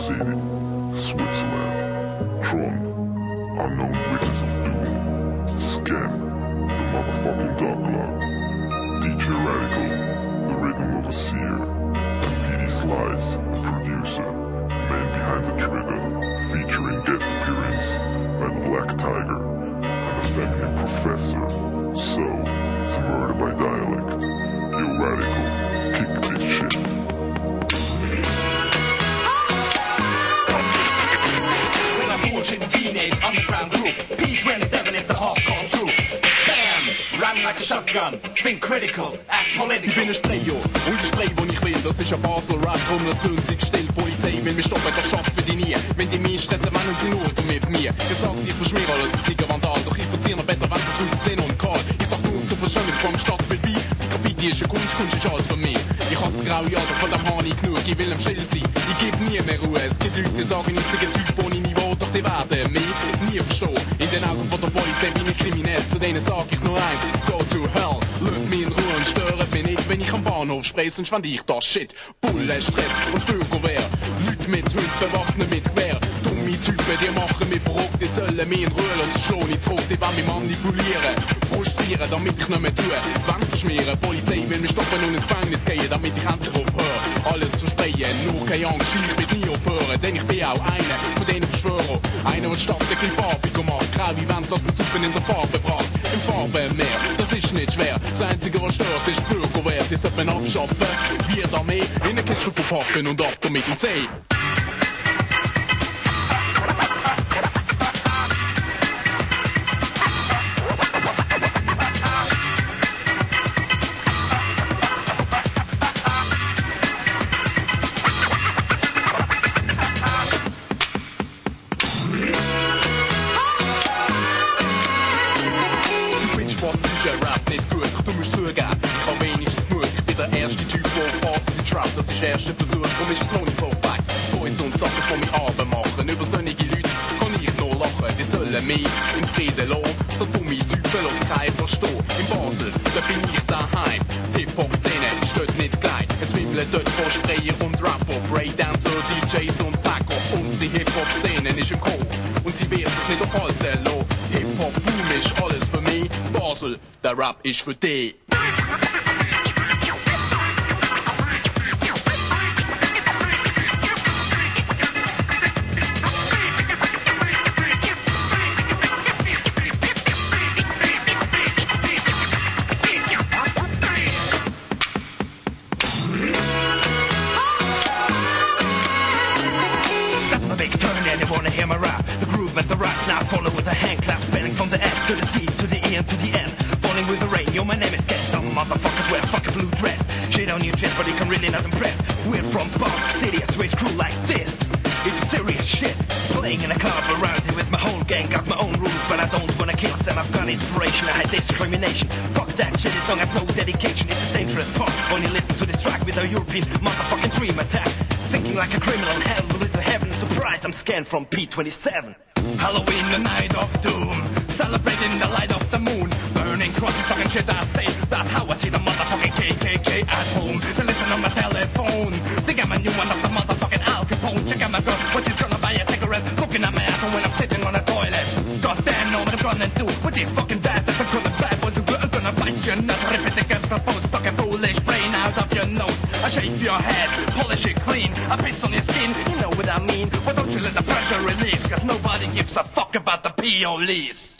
City, Switzerland, Tron, unknown witness of doom, Scan, the motherfucking dog clock, DJ Radical, the rhythm of a seer, and PD Slice, the producer, man behind the trigger, featuring guest appearance by the Black Tiger and the feminine professor. So, it's a murder by dialect. Yo Radical, kick this shit. When I bullshit the teenage underground group, P-27, it's a hardcore truth. Bam! Rhyme like a shotgun, think critical, act political. Ich bin ein Sprayer und ich spray, wo ich will. Das ist ein Basel Rap, drum lass uns sich still. Polizei, wenn wir stoppen, das schaffen die nie. Wenn die mich stressen, meinen sie nur mit mir. Gesagt, ich verschmier alles, ein Ziegervandal. Doch ich verzieh noch besser, wenn du draussen 10 und Karl. Ich sag nur zur Verschönung vom Stadtbild bei. Graffiti ist eine Kunst, Kunst ist alles für mich. Ich hasse die graue Jahre, von dem habe ich genug. Ich will am Still sein, ich geb nie mehr Ruhe. Es gibt Leute, die sagen, ich bin ein Typ ohne Niveau. Doch die werden mich nie verstehen. In den Augen von der Polizei bin ich kriminell. Zu denen sag ich nur eins, go to hell. Lass mich in Ruhe und störet mich nicht, wenn ich am Bahnhof spray, sonst fand ich das Shit. Bulle, Stress und Bürgerwehr. Leute mit Hund bewaffnen mit Gewehr. Dumme Typen, die machen mich verrückt, die sollen mich in Ruhe lassen. Schlau nicht zurück, die wollen mich manipulieren. Frustrieren, damit ich nicht mehr tue. Wand verschmieren, Polizei will mich stoppen und ins Gefängnis gehen, damit ich endlich aufhöre. Alles zu sprayen, nur keine Angst, ich will nie aufhören. Denn ich bin auch einer von denen Verschwörer. Einer, der die Stadt ein bisschen farbiger macht. Grau wie Wand, lass den Suppen in der Farbe braucht. Im Farbenmeer, das ist nicht schwer. Das Einzige, was stört, ist Bürgerwehr. Die sollte man abschaffen, wir da mehr in eine Kiste verpacken und ab damit ins See. Rap nicht gut, doch du musst zugeben, ich hab wenigstens Mut. Ich bin der erste Typ, der auf Basel die Trap, das ist der erste Versuch, drum ist es noch nicht perfekt. Boys und Sachen, die mich abmachen, über solche Leute kann ich nur lachen. Die sollen mich in Frieden lassen, so dumme Typen, lass keinen verstehen. In Basel, da bin ich daheim, die Hip-Hop-Szene ist dort nicht klein. Es wimmelt dort von Sprayer und Rapper, Breakdancer, DJs und Packer. Und die Hip-Hop-Szene ist im Chor und sie wird sich nicht aufhalten lassen. Hip-Hop-Boom ist alles für mich. Basel, der Rap ist für dich. That's my big turn and you wanna hear my rap. The groove and the raps now follow with a hand clap, spanning from the S to the C to the E and to the N. Falling with the rain, yo, my name is Ken. Some motherfuckers wear fucking blue dress. Shit on your chest, but you can really not impress. We're from Basel City, a Swiss crew like this. It's serious shit. Playing in a club around here with my whole gang. Got my own rules, but I don't wanna kill them. I've got inspiration, I had discrimination. Fuck that shit, as long as no dedication. It's a dangerous part. Only listen to this track with a European motherfucking dream attack. Thinking like a criminal, hell with the heaven. Surprise, I'm scanned from P-27. Halloween, the night of doom. Celebrating the light of the moon. Burning crosses, talking shit I say. That's how I see the motherfucking KKK at home. They listen on my telephone. Think I'm a new one of the motherfucking Al Capone. Check out my girl, when she's gonna buy a cigarette. Looking at my asshole when I'm sitting on a toilet. Goddamn, know what I'm gonna do with these fucking bastards. I'm gonna bad boys who are gonna bite your nuts. Rip it against the post, suck a foolish brain out of your nose. I shave your head, polish it clean. I piss on your skin, you know what I mean. Why don't you let the pressure release? Cause nobody gives a fuck about the police.